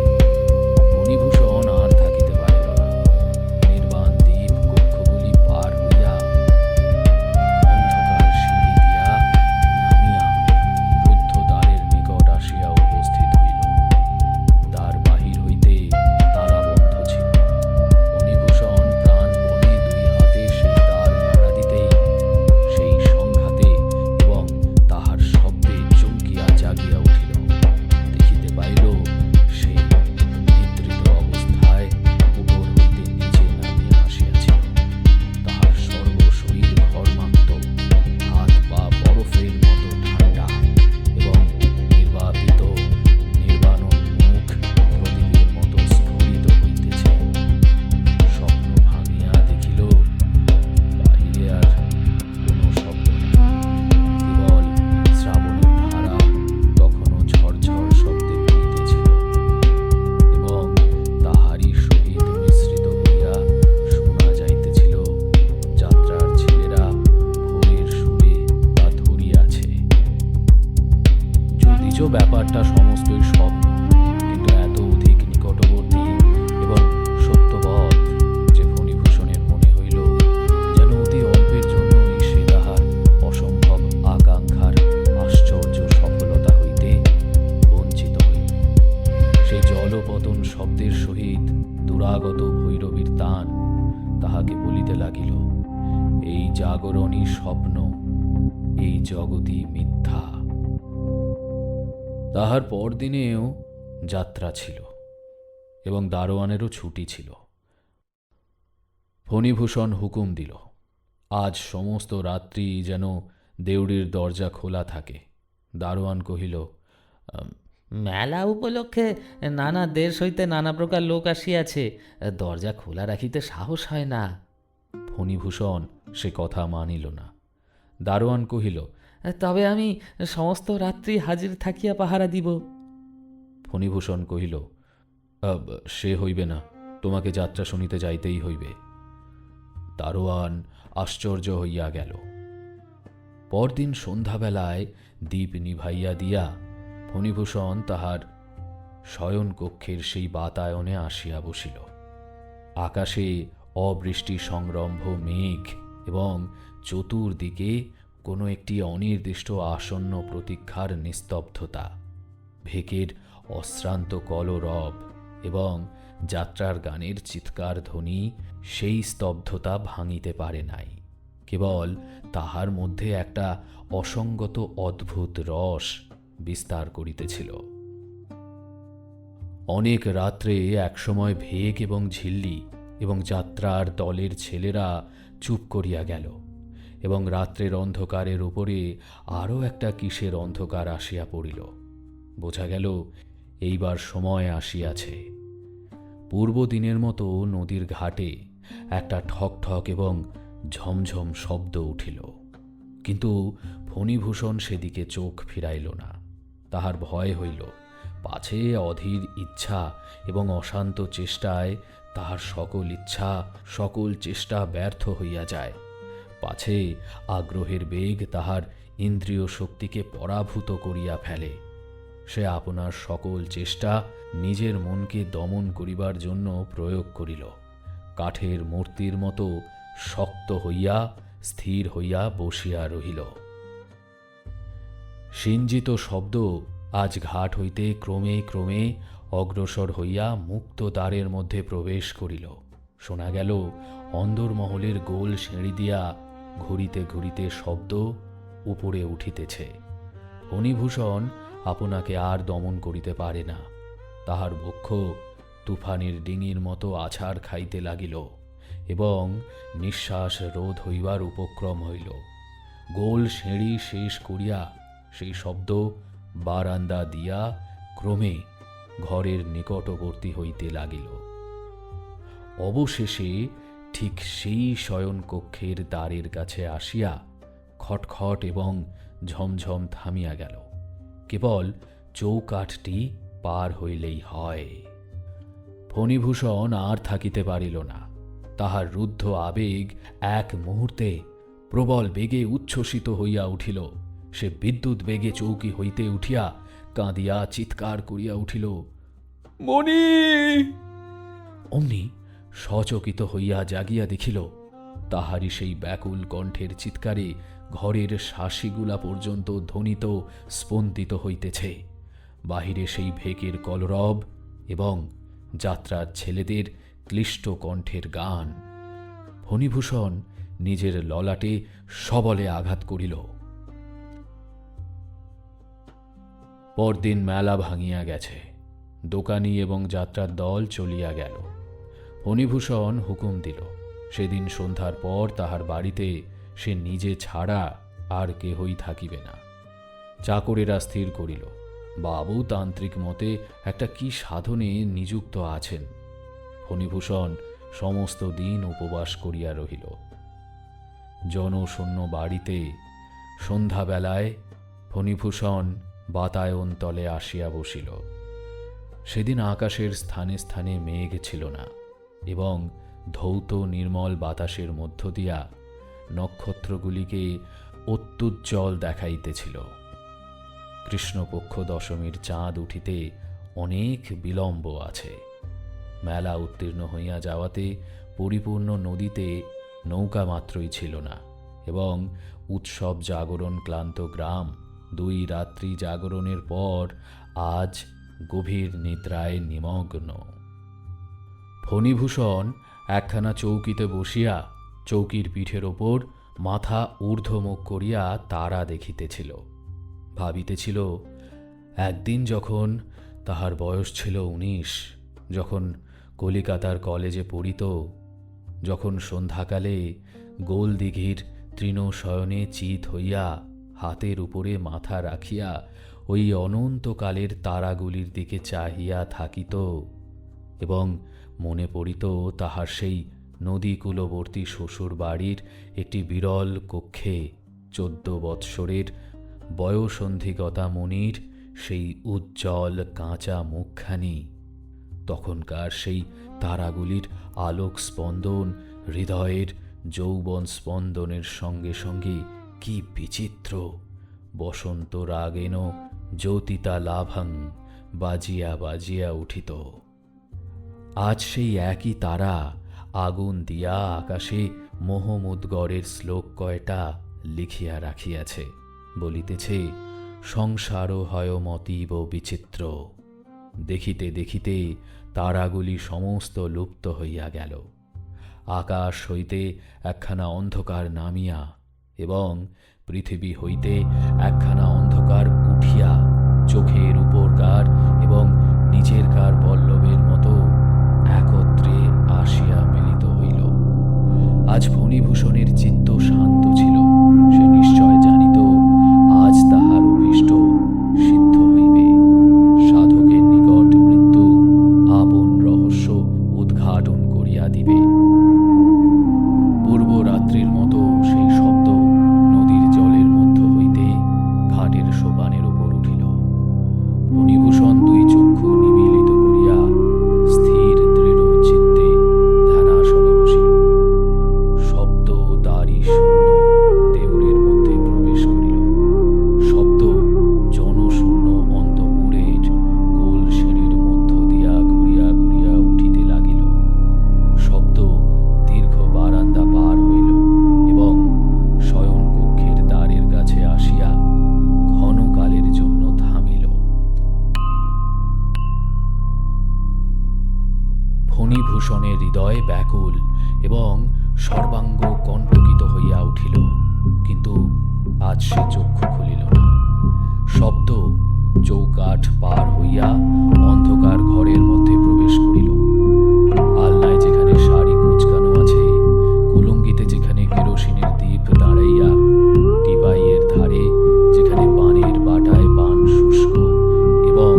মণিভূষণ আর থাকিতে পারিল না। নির্বাণ দ্বীপ কক্ষগুলি পার হইয়া অন্ধকার সিঁড়ি দিয়া নামিয়া রুদ্ধ দ্বারের নিকট আসিয়া উপস্থিত হইল। দ্বার বাহির হইতে তালাবন্ধ ছিল। মণিভূষণ প্রাণপণে দুই হাতে সেই দ্বার নাড়া দিতেই সেই সংঘাতে এবং তাহার শব্দে চমকিয়া জাগিয়া উঠিল। দেখিতে পাইল সে নিদ্রিত অবস্থায় উপর হইতে নিচে নামিয়া আসিয়াছিল। তাহার সর্বশরীর ঘর্মাক্ত, হাত পা বরফের মতো ঠান্ডা এবং নির্বাপিত নির্বাণন মুখ প্রদীপের মতো স্ফুরিত হইতেছে। স্বপ্ন ভাঙিয়া দেখিল বাহিরে আর কোনো শব্দ নাই, কেবল শ্রাবণের ধারা তখনও ঝরঝর শব্দে পড়িতেছিল এবং তাহারই সহিত মিশ্রিত হইয়া শোনা যাইতেছিল যাত্রার ছেলেরা ভোরের সুরে তা ধরিয়াছে। যদিচ ব্যাপারটা সমস্তই স্বপ্ন, কিন্তু এত অধিক নিকটবর্তী এবং সত্যবৎ যে ফণিভূষণের মনে হইল যেন অতি অল্পের জন্যই সে তাহার অসম্ভব আকাঙ্ক্ষার আশ্চর্য সফলতা হইতে বঞ্চিত হইল। সেই জলপতন শব্দের সহিত দুরাগত ভৈরবীর তান তাহাকে বলিতে লাগিল, এই জাগরণই স্বপ্ন, এই জগৎই মিথ্যা। তাহার পরদিনেও যাত্রা ছিল এবং দারোয়ানেরও ছুটি ছিল। ফণিভূষণ হুকুম দিল, আজ সমস্ত রাত্রি যেন দেউড়ির দরজা খোলা থাকে। দারোয়ান কহিল, মেলা উপলক্ষে নানা দেশ হইতে নানা প্রকার লোক আসিয়াছে, দরজা খোলা রাখিতে সাহস হয় না। ফণিভূষণ সে কথা মানিল না। দারোয়ান কহিল, তবে আমি সমস্ত রাত্রি হাজির থাকিয়া পাহারা দিব। ফণিভূষণ কহিল, সে হইবে না, তোমাকে যাত্রা শুনিতে যাইতেই হইবে। দারোয়ান আশ্চর্য হইয়া গেল। পরদিন সন্ধ্যাবেলায় দীপ নিভাইয়া দিয়া ফণিভূষণ তাহার শয়ন কক্ষের সেই বাতায়নে আসিয়া বসিল। আকাশে অবৃষ্টি সংরম্ভ মেঘ এবং চতুর্দিকে কোনো একটি অনির্দিষ্ট আসন্ন প্রতীক্ষার নিস্তব্ধতা। ভেকের অশ্রান্ত কলরব এবং যাত্রার গানের চিৎকার ধ্বনি সেই স্তব্ধতা ভাঙিতে পারে নাই। কেবল তাহার মধ্যে একটা অসঙ্গত অদ্ভুত রস বিস্তার করিতেছিল। অনেক রাত্রে একসময় ভেক এবং ঝিল্লি এবং যাত্রার দলের ছেলেরা চুপ করিয়া গেল এবং রাত্রের অন্ধকারের উপরে আরও একটা কিসের অন্ধকার আসিয়া পড়িল। বোঝা গেল এইবার সময় আসিয়াছে। পূর্বদিনের মতো নদীর ঘাটে একটা ঠক ঠক এবং ঝমঝম শব্দ উঠিল, কিন্তু ফণিভূষণ সেদিকে চোখ ফিরাইল না। তাহার ভয় হইল পাছে অধীর ইচ্ছা এবং অশান্ত চেষ্টায় তাহার সকল ইচ্ছা সকল চেষ্টা ব্যর্থ হইয়া যায়, পাছে আগ্রহের বেগ তাহার ইন্দ্রিয় শক্তিকে পরাভূত করিয়া ফেলে। সে আপনার সকল চেষ্টা নিজের মনকে দমন করিবার জন্য প্রয়োগ করিল। কাঠের মূর্তির মতো শক্ত হইয়া স্থির হইয়া বসিয়া রহিল। সিঞ্জিত শব্দ আজ ঘাট হইতে ক্রমে ক্রমে অগ্রসর হইয়া মুক্ত দ্বারের মধ্যে প্রবেশ করিল। শোনা গেল অন্দরমহলের গোল সিঁড়ি দিয়া ঘুরিতে ঘুরিতে শব্দ উপরে উঠিতেছে। ফণিভূষণ আপনাকে আর দমন করিতে পারে না। তাহার বক্ষ তুফানের ডিঙির মতো আছাড় খাইতে লাগিল এবং নিঃশ্বাস রোধ হইবার উপক্রম হইল। গোল সিঁড়ি শেষ করিয়া সেই শব্দ বারান্দা দিয়া ক্রমে ঘরের নিকটবর্তী হইতে লাগিল। অবশেষে ঠিক সেই শয়নকক্ষের দ্বারের কাছে আসিয়া খটখট এবং ঝমঝম থামিয়া গেল। কেবল চৌকাঠটি পার হইলেই হয়। ফণিভূষণ আর থাকিতে পারিল না। তাহার রুদ্ধ আবেগ এক মুহূর্তে প্রবল বেগে উচ্ছ্বসিত হইয়া উঠিল। সে বিদ্যুৎ বেগে চৌকি হইতে উঠিয়া কাঁদিয়া চিৎকার করিয়া উঠিল, মণি! অমনি সচকিত হইয়া জাগিয়া দেখিল তাহারই সেই ব্যাকুল কণ্ঠের চিৎকারে ঘরের শাসিগুলা পর্যন্ত ধ্বনিত স্পন্দিত হইতেছে। বাহিরে সেই ভেকের কলরব এবং যাত্রার ছেলেদের ক্লিষ্ট কণ্ঠের গান। ফণিভূষণ নিজের ললাটে সবলে আঘাত করিল। পরদিন মেলা ভাঙিয়া গেছে। দোকানি এবং যাত্রার দল চলিয়া গেল। ফণিভূষণ হুকুম দিল, সেদিন সন্ধ্যার পর তাহার বাড়িতে সে নিজে ছাড়া আর কেহই থাকিবে না। চাকরেরা স্থির করিল, বাবু তান্ত্রিক মতে একটা কি সাধনে নিযুক্ত আছেন। ফণিভূষণ সমস্ত দিন উপবাস করিয়া রহিল। জনশূন্য বাড়িতে সন্ধ্যাবেলায় ফণিভূষণ বাতায়ন তলে আসিয়া বসিল। সেদিন আকাশের স্থানে স্থানে মেঘ ছিল না এবং ধৌত নির্মল বাতাসের মধ্য দিয়া নক্ষত্রগুলিকে অত্যুজ্জ্বল দেখাইতেছিল। কৃষ্ণপক্ষ দশমীর চাঁদ উঠিতে অনেক বিলম্ব আছে। মেলা উত্তীর্ণ হইয়া যাওয়াতে পরিপূর্ণ নদীতে নৌকা মাত্রই ছিল না এবং উৎসব জাগরণ ক্লান্ত গ্রাম 2 রাত্রি জাগরণের পর আজ গভীর নিদ্রায় নিমগ্ন। ফণিভূষণ একখানা চৌকিতে বসিয়া চৌকির পিঠের ওপর মাথা ঊর্ধ্বমুখ করিয়া তারা দেখিতেছিল। ভাবিতেছিল, একদিন যখন তাহার বয়স ছিল 19, যখন কলিকাতার কলেজে পড়িত, যখন সন্ধ্যাকালে গোলদিঘির তৃণশয়নে চিত হইয়া হাতের উপরে মাথা রাখিয়া ওই অনন্তকালের তারাগুলির দিকে চাহিয়া থাকিত এবং মনে পড়িত তাহার সেই নদীকূলবর্তী শ্বশুর বাড়ির একটি বিরল কক্ষে 14 বৎসরের বয়োসন্ধিগতা মণির সেই উজ্জ্বল কাঁচা মুখখানি, তখনকার সেই তারাগুলির আলোক স্পন্দন হৃদয়ের যৌবন স্পন্দনের সঙ্গে সঙ্গে কি বিচিত্র বসন্ত রাগেন জ্যোতিতা লাভং বাজিয়া বাজিয়া উঠিত। আজ সেই একই তারা আগুন দিয়া আকাশে মোহমুদ্গরের শ্লোক কয়টা লিখিয়া রাখিয়াছে। বলিতেছে, সংসারও হয় মতীব বিচিত্র। দেখিতে দেখিতে তারাগুলি সমস্ত লুপ্ত হইয়া গেল। আকাশ হইতে একখানা অন্ধকার নামিয়া এবং পৃথিবী হইতে একখানা অন্ধকার উঠিয়া চোখের উপরকার এবং নিচেরকার পল্লবের মতো একত্রে আসিয়া মিলিত হইল। আজ ফণিভূষণের চিত্ত শান্ত ছিল। সে নিশ্চয় জানিত আজ তাহার অভীষ্ট সিদ্ধ হইবে। সাধকের নিকট মৃত্যু আপন রহস্য উদ্ঘাটন করিয়া দিবে। পূর্ব রাত্রির মতো সেই শব্দ নদীর জলের মধ্য হইতে ঘাটের সোপানের উপর উঠিল। ফণিভূষণ 2 চক্ষু নিমীলিত করিয়া স্থির দৃঢ় চিত্তে ধ্যানাসনে বসিল। শব্দ তারই শূন্য দেউরের মধ্যে প্রবেশ করিল। শব্দ জনশূন্য অন্তঃপুরের গোল সিঁড়ির মধ্য দিয়া ঘুরিয়া ঘুরিয়া উঠিতে লাগিল। শব্দ ফণিভূষণের হৃদয় ব্যাকুল এবং সর্বাঙ্গ কণ্টকিত হইয়া উঠিল, কিন্তু আজ সে চক্ষু খুলিল না। শব্দ চৌকাঠ পার হইয়া অন্ধকার ঘরের মধ্যে প্রবেশ করিল। আলনায় যেখানে শাড়ি কুঁচকানো আছে, কুলুঙ্গিতে যেখানে কেরোসিনের দ্বীপ দাঁড়াইয়া, টিপাইয়ের ধারে যেখানে পানের বাটায় পান শুষ্ক, এবং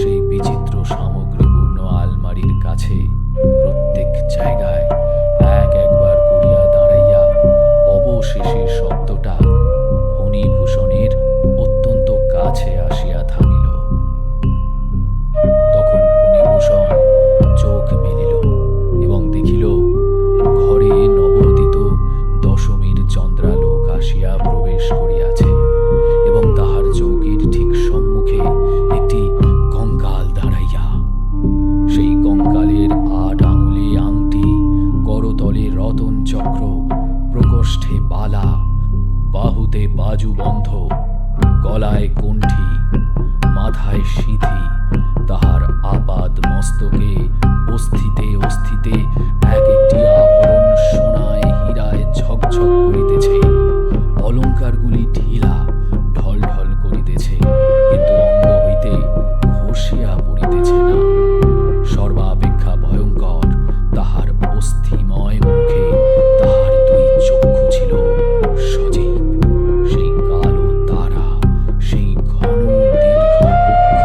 সেই বিচিত্র সামগ্রীপূর্ণ আলমারির কাছে প্রত্যেক জায়গায় একবার করিয়া দাঁড়াইয়া অবশেষে শব্দটা ফণিভূষণের অত্যন্ত কাছে আসিয়া থামিল। তখন ফণিভূষণ চোখ মেলিল এবং দেখিল ঘরে নবোদিত দশমীর চন্দ্রালোক আসিয়া প্রবেশ করিয়াছে এবং তাহার চৌকির ঠিক সম্মুখে একটি কঙ্কাল দাঁড়াইয়া। সেই কঙ্কালের 8 আঙুলে আংটি, করতলে রতন চক্র, প্রকোষ্ঠে বালা, বাহুতে বাজুবন্ধ, গলায় কণ্ঠি, মাথায় সিঁথি, তাহার আপাদ মস্তকে অস্থিতে অস্থিতে এক একটি আভরণ সোনায় হীরায় ঝকঝক করিতেছে। অলঙ্কারগুলি ঢিলা ঢল ঢল করিতেছে, কিন্তু অঙ্গ হইতে খসিয়া পড়িতেছে না। সর্বাপেক্ষা ভয়ঙ্কর তাহার অস্থিময় মুখে তাহার 2 চক্ষু ছিল সজীব। সেই কালো তারা, সেই ঘন দীর্ঘ বক্ষ,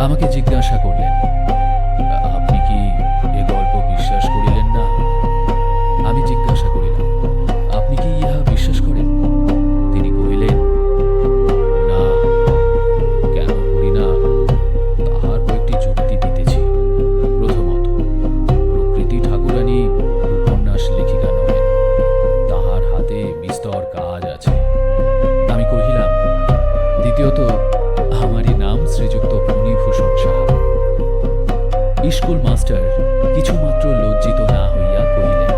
আমাকে জিজ্ঞাসা করলেন, আপনি কি এ গল্প বিশ্বাস করিলেন না? আমি জিজ্ঞাসা করিলাম, আপনি কি ইহা বিশ্বাস করেন? তিনি কহিলেন, না, কেন করি না তাহার কয়েকটি যুক্তি দিতেছি। প্রথমত, প্রকৃতি ঠাকুরানী উপন্যাস লেখিকা নহেন, তাহার হাতে বিস্তর কাজ আছে। আমি কহিলাম, দ্বিতীয়ত, আমারই নাম শ্রীযুক্ত ফণীভূষণ সাহা। স্কুল মাস্টার কিছুমাত্র লজ্জিত না হইয়া কহিলেন,